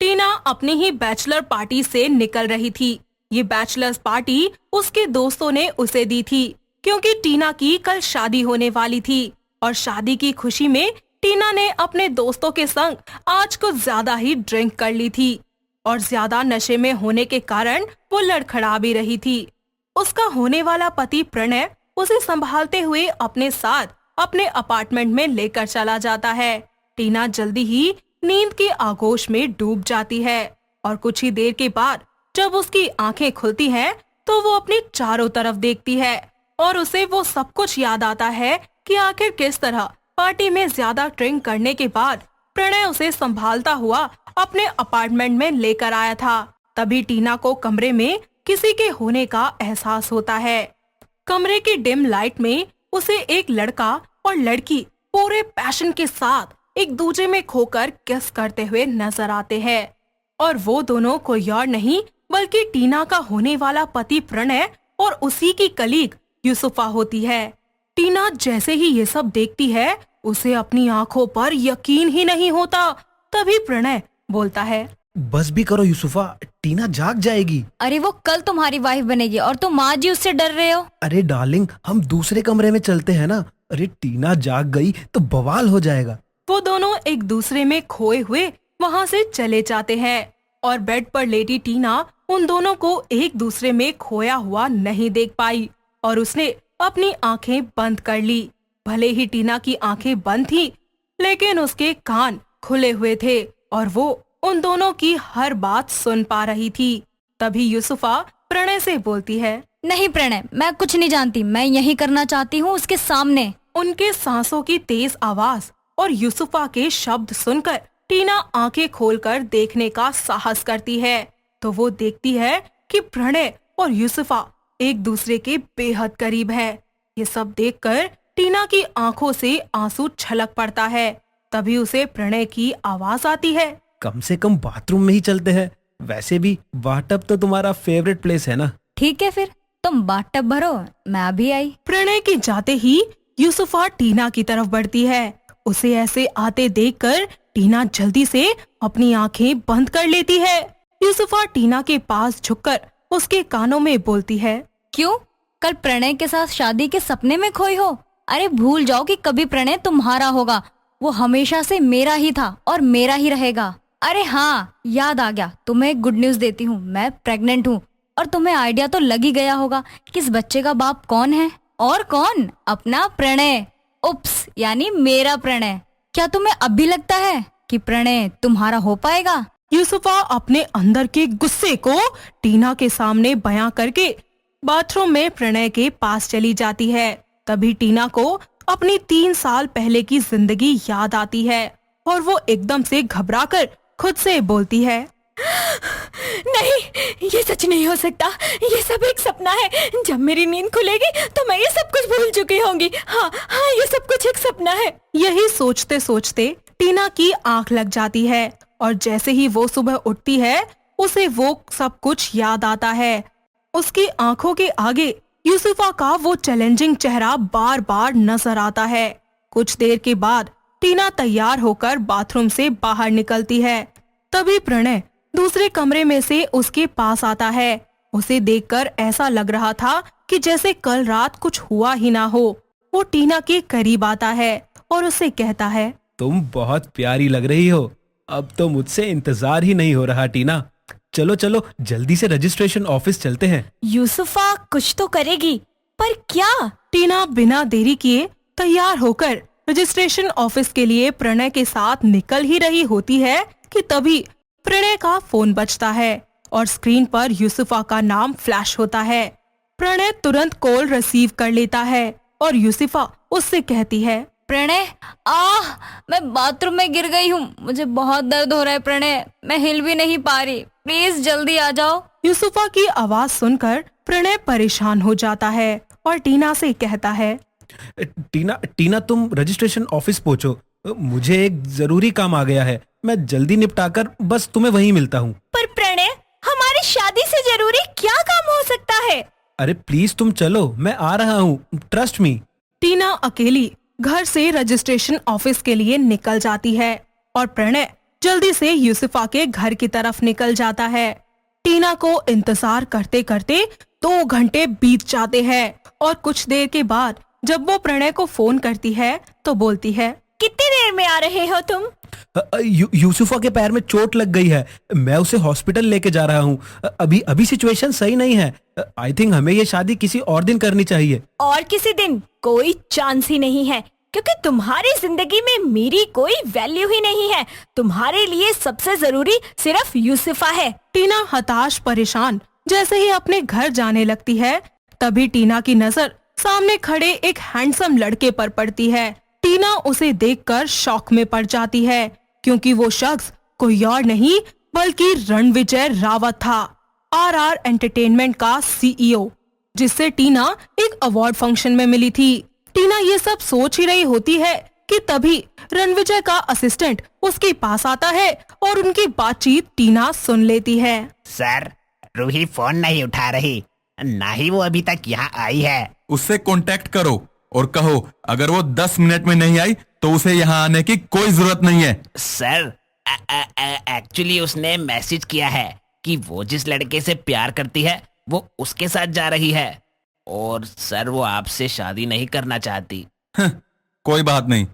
टीना अपनी ही bachelor party से निकल रही थी। ये बैचलर्स पार्टी उसके दोस्तों ने उसे दी थी क्योंकि टीना की कल शादी होने वाली थी और शादी की खुशी में टीना ने अपने दोस्तों के संग आज कुछ ज्यादा ही ड्रिंक कर ली थी और ज्यादा नशे में होने के कारण वो लड़खड़ा भी रही थी। उसका होने वाला पति प्रणय उसे संभालते हुए अपने साथ अपने अपार्टमेंट में लेकर चला जाता है। टीना जल्दी ही नींद के आगोश में डूब जाती है और कुछ ही देर के बाद जब उसकी आंखें खुलती हैं तो वो अपने चारों तरफ देखती है और उसे वो सब कुछ याद आता है कि आखिर किस तरह पार्टी में ज्यादा ड्रिंक करने के बाद प्रणय उसे संभालता हुआ अपने अपार्टमेंट में लेकर आया था। तभी टीना को कमरे में किसी के होने का एहसास होता है। कमरे की डिम लाइट में उसे एक लड़का और लड़की पूरे पैशन के साथ एक दूसरे में खोकर किस करते हुए नजर आते हैं और वो दोनों कोई और नहीं बल्कि टीना का होने वाला पति प्रणय और उसी की कलीग यूसुफा होती है। टीना जैसे ही ये सब देखती है उसे अपनी आंखों पर यकीन ही नहीं होता। तभी प्रणय बोलता है, बस भी करो यूसुफा, टीना जाग जाएगी। अरे वो कल तुम्हारी वाइफ बनेगी और तुम आज ही उससे डर रहे हो। अरे डार्लिंग, हम दूसरे कमरे में चलते हैं ना। अरे टीना जाग गई तो बवाल हो जाएगा। वो दोनों एक दूसरे में खोए हुए वहाँ से चले जाते हैं और बेड पर लेटी टीना उन दोनों को एक दूसरे में खोया हुआ नहीं देख पाई और उसने अपनी आंखें बंद कर ली। भले ही टीना की आंखें बंद थी लेकिन उसके कान खुले हुए थे और वो उन दोनों की हर बात सुन पा रही थी। तभी यूसुफा प्रणय से बोलती है, नहीं प्रणय, मैं कुछ नहीं जानती, मैं यही करना चाहती हूँ उसके सामने। उनके सांसों की तेज आवाज और यूसुफा के शब्द सुनकर टीना आंखें खोलकर देखने का साहस करती है तो वो देखती है कि प्रणय और यूसुफा एक दूसरे के बेहद करीब है। ये सब देखकर टीना की आंखों से आंसू छलक पड़ता है। तभी उसे प्रणय की आवाज आती है, कम से कम बाथरूम में ही चलते हैं। वैसे भी बाथटब तो तुम्हारा फेवरेट प्लेस है ना। ठीक है फिर तुम बाथटब भरो, मैं अभी आई। प्रणय के जाते ही यूसुफा टीना की तरफ बढ़ती है। उसे ऐसे आते देखकर टीना जल्दी से अपनी आंखें बंद कर लेती है। यूसुफा टीना के पास झुककर उसके कानों में बोलती है, क्यों, कल प्रणय के साथ शादी के सपने में खोई हो? अरे भूल जाओ कि कभी प्रणय तुम्हारा होगा, वो हमेशा से मेरा ही था और मेरा ही रहेगा। अरे हाँ, याद आ गया, तुम्हें एक गुड न्यूज देती हूँ, मैं प्रेग्नेंट हूँ। और तुम्हें आइडिया तो लग ही गया होगा कि इस बच्चे का बाप कौन है। और कौन? अपना प्रणय। उप्स, यानी मेरा प्रणय। क्या तुम्हें अब भी लगता है कि प्रणय तुम्हारा हो पाएगा? यूसुफा अपने अंदर के गुस्से को टीना के सामने बयां करके बाथरूम में प्रणय के पास चली जाती है। तभी टीना को अपनी 3 साल पहले की जिंदगी याद आती है और वो एकदम से घबराकर खुद से बोलती है, नहीं, ये सच नहीं हो सकता, ये सब एक सपना है। जब मेरी नींद खुलेगी तो मैं ये सब कुछ भूल चुकी होंगी। हाँ, ये सब कुछ एक सपना है। यही सोचते सोचते टीना की आंख लग जाती है और जैसे ही वो सुबह उठती है उसे वो सब कुछ याद आता है। उसकी आंखों के आगे यूसुफा का वो चैलेंजिंग चेहरा बार बार नजर आता है। कुछ देर के बाद टीना तैयार होकर बाथरूम से बाहर निकलती है। तभी प्रणय दूसरे कमरे में से उसके पास आता है। उसे देखकर ऐसा लग रहा था कि जैसे कल रात कुछ हुआ ही ना हो। वो टीना के करीब आता है और उसे कहता है, तुम बहुत प्यारी लग रही हो। अब तो मुझसे इंतजार ही नहीं हो रहा टीना। चलो चलो जल्दी से रजिस्ट्रेशन ऑफिस चलते हैं। यूसुफा कुछ तो करेगी, पर क्या? टीना बिना देरी किए तैयार होकर रजिस्ट्रेशन ऑफिस के लिए प्रणय के साथ निकल ही रही होती है कि तभी प्रणय का फोन बजता है और स्क्रीन पर यूसुफा का नाम फ्लैश होता है। प्रणय तुरंत कॉल रिसीव कर लेता है और यूसुफा उससे कहती है, प्रणय, मैं बाथरूम में गिर गई हूँ, मुझे बहुत दर्द हो रहा है प्रणय, मैं हिल भी नहीं पा रही, प्लीज जल्दी आ जाओ। यूसुफा की आवाज सुनकर प्रणय परेशान हो जाता है और टीना से कहता है, टीना तुम रजिस्ट्रेशन ऑफिस पहुंचो, मुझे एक जरूरी काम आ गया है। मैं जल्दी निपटाकर बस तुम्हें वहीं मिलता हूँ। पर प्रणय, हमारी शादी से जरूरी क्या काम हो सकता है? अरे प्लीज तुम चलो, मैं आ रहा हूँ, ट्रस्ट मी। टीना अकेली घर से रजिस्ट्रेशन ऑफिस के लिए निकल जाती है और प्रणय जल्दी से यूसुफा के घर की तरफ निकल जाता है। टीना को इंतजार करते करते 2 घंटे बीत जाते हैं और कुछ देर के बाद जब वो प्रणय को फोन करती है तो बोलती है, कितनी देर में आ रहे हो तुम? यूसुफा के पैर में चोट लग गई है, मैं उसे हॉस्पिटल लेके जा रहा हूँ। अभी सिचुएशन सही नहीं है। आई थिंक हमें ये शादी किसी और दिन करनी चाहिए। और किसी दिन कोई चांस ही नहीं है, क्योंकि तुम्हारी जिंदगी में मेरी कोई वैल्यू ही नहीं है। तुम्हारे लिए सबसे जरूरी सिर्फ यूसुफा है। टीना हताश परेशान जैसे ही अपने घर जाने लगती है, तभी टीना की नजर सामने खड़े एक हैंडसम लड़के पर पड़ती है। टीना उसे देखकर शॉक में पड़ जाती है, क्योंकि वो शख्स कोई और नहीं बल्कि रणविजय रावत था, आरआर एंटरटेनमेंट का सीईओ, जिससे टीना एक अवार्ड फंक्शन में मिली थी। टीना ये सब सोच ही रही होती है कि तभी रणविजय का असिस्टेंट उसके पास आता है और उनकी बातचीत टीना सुन लेती है। सर, रूही फोन नहीं उठा रही, ना ही वो अभी तक यहाँ आई है। उससे कांटेक्ट करो और कहो अगर वो 10 मिनट में नहीं आई तो उसे यहाँ आने की कोई जरूरत नहीं है। सर, एक्चुअली उसने मैसेज किया है कि वो जिस लड़के से प्यार करती है वो उसके साथ जा रही है, और सर वो आपसे शादी नहीं करना चाहती। कोई बात नहीं,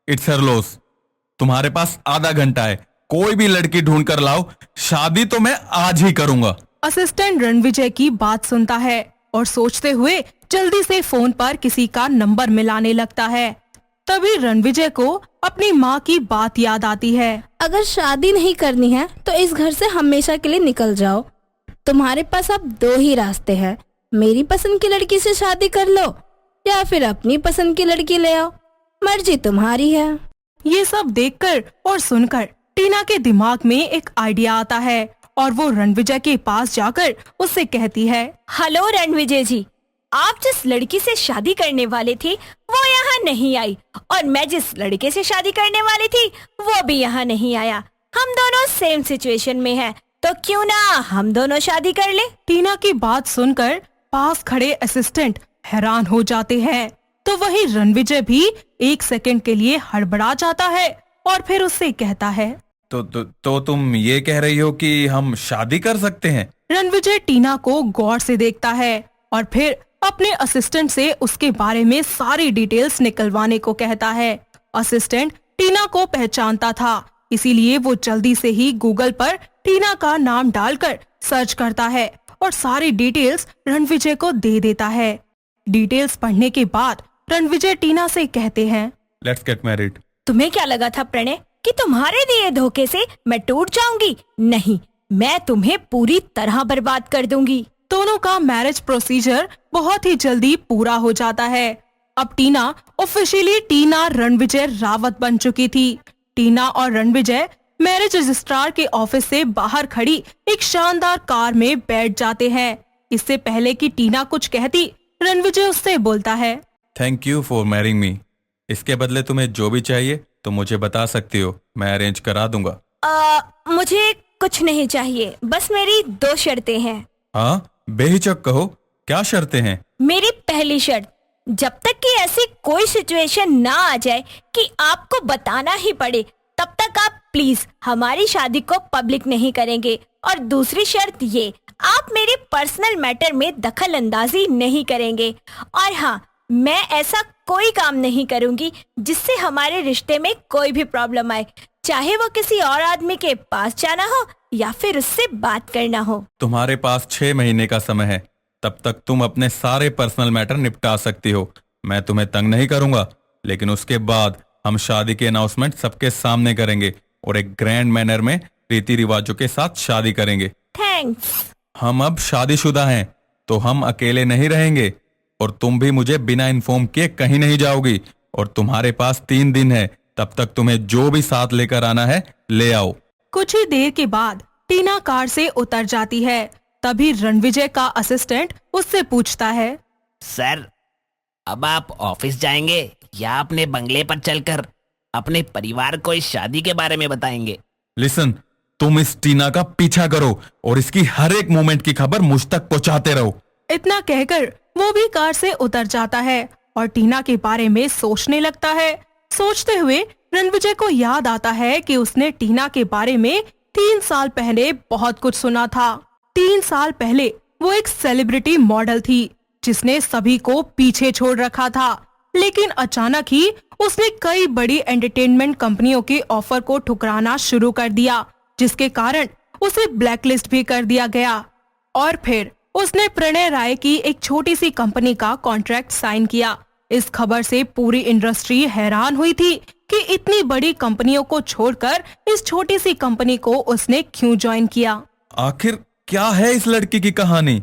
इट्स हर लॉस। तुम्हारे पास आधा घंटा है, कोई भी लड़की ढूंढ कर लाओ, शादी तो मैं आज ही करूंगा। असिस्टेंट रणविजय की बात सुनता है और सोचते हुए जल्दी से फोन पर किसी का नंबर मिलाने लगता है। तभी रणविजय को अपनी माँ की बात याद आती है। अगर शादी नहीं करनी है तो इस घर से हमेशा के लिए निकल जाओ। तुम्हारे पास अब 2 ही रास्ते हैं, मेरी पसंद की लड़की से शादी कर लो या फिर अपनी पसंद की लड़की ले आओ, मर्जी तुम्हारी है। ये सब देखकर और सुनकर टीना के दिमाग में एक आइडिया आता है और वो रणविजय के पास जाकर उससे कहती है, हेलो रणविजय जी, आप जिस लड़की से शादी करने वाले थे वो यहाँ नहीं आई, और मैं जिस लड़के से शादी करने वाली थी वो भी यहाँ नहीं आया। हम दोनों सेम सिचुएशन में हैं, तो क्यों ना हम दोनों शादी कर ले। टीना की बात सुनकर पास खड़े असिस्टेंट हैरान हो जाते हैं, तो वही रणविजय भी 1 सेकंड के लिए हड़बड़ा जाता है और फिर उससे कहता है, तो तुम ये कह रही हो कि हम शादी कर सकते हैं? रणविजय टीना को गौर से देखता है और फिर अपने असिस्टेंट से उसके बारे में सारी डिटेल्स निकलवाने को कहता है। असिस्टेंट टीना को पहचानता था, इसीलिए वो जल्दी से ही गूगल पर टीना का नाम डालकर सर्च करता है और सारी डिटेल्स रणविजय को दे देता है। डिटेल्स पढ़ने के बाद रणविजय टीना से कहते हैं, लेट्स गेट मैरिड। तुम्हें क्या लगा था प्रणय कि तुम्हारे दिए धोखे से मैं टूट जाऊंगी? नहीं, मैं तुम्हें पूरी तरह बर्बाद कर दूंगी। दोनों का मैरिज प्रोसीजर बहुत ही जल्दी पूरा हो जाता है। अब टीना ऑफिशियली टीना रणविजय रावत बन चुकी थी। टीना और रणविजय मैरिज रजिस्ट्रार के ऑफिस से बाहर खड़ी एक शानदार कार में बैठ जाते हैं। इससे पहले कि टीना कुछ कहती, रणविजय उससे बोलता है, थैंक यू फॉर मैरिंग मी। इसके बदले तुम्हें जो भी चाहिए तो मुझे बता सकती हो, मैं अरेंज करा दूंगा। मुझे कुछ नहीं चाहिए, बस मेरी 2 शर्तें हैं। हाँ, बेहिचक कहो, क्या शर्तें हैं? मेरी पहली शर्त, जब तक कि ऐसी कोई सिचुएशन ना आ जाए कि आपको बताना ही पड़े, तब तक आप प्लीज हमारी शादी को पब्लिक नहीं करेंगे। और दूसरी शर्त ये, आप मेरे पर्सनल मैटर में दखल अंदाजी नहीं करेंगे। और हाँ, मैं ऐसा कोई काम नहीं करूंगी जिससे हमारे रिश्ते में कोई भी प्रॉब्लम आए, चाहे वो किसी और आदमी के पास जाना हो या फिर उससे बात करना हो। तुम्हारे पास 6 महीने का समय है, तब तक तुम अपने सारे पर्सनल मैटर निपटा सकती हो। मैं तुम्हें तंग नहीं करूंगा, लेकिन उसके बाद हम शादी की अनाउंसमेंट सबके सामने करेंगे और एक ग्रैंड मैनर में रीति रिवाजों के साथ शादी करेंगे। थैंक्स। हम अब शादीशुदा हैं, तो हम अकेले नहीं रहेंगे और तुम भी मुझे बिना इन्फॉर्म किए कहीं नहीं जाओगी। और तुम्हारे पास 3 दिन है, तब तक तुम्हें जो भी साथ लेकर आना है ले आओ। कुछ ही देर के बाद टीना कार से उतर जाती है। तभी रणविजय का असिस्टेंट उससे पूछता है, सर, अब आप ऑफिस जाएंगे या अपने बंगले पर चलकर अपने परिवार को इस शादी के बारे में बताएंगे? लिसन, तुम इस टीना का पीछा करो और इसकी हर एक मोमेंट की खबर मुझ तक पहुंचाते रहो। इतना कहकर वो भी कार से उतर जाता है और टीना के बारे में सोचने लगता है। सोचते हुए रणविजय को याद आता है कि उसने टीना के बारे में 3 साल पहले बहुत कुछ सुना था। 3 साल पहले वो एक सेलिब्रिटी मॉडल थी जिसने सभी को पीछे छोड़ रखा था, लेकिन अचानक ही उसने कई बड़ी एंटरटेनमेंट कंपनियों के ऑफर को ठुकराना शुरू कर दिया, जिसके कारण उसे ब्लैकलिस्ट भी कर दिया गया। और फिर उसने प्रणय राय की एक छोटी सी कंपनी का कॉन्ट्रैक्ट साइन किया। इस खबर से पूरी इंडस्ट्री हैरान हुई थी कि इतनी बड़ी कंपनियों को छोड़कर इस छोटी सी कंपनी को उसने क्यों ज्वाइन किया। आखिर क्या है इस लड़की की कहानी?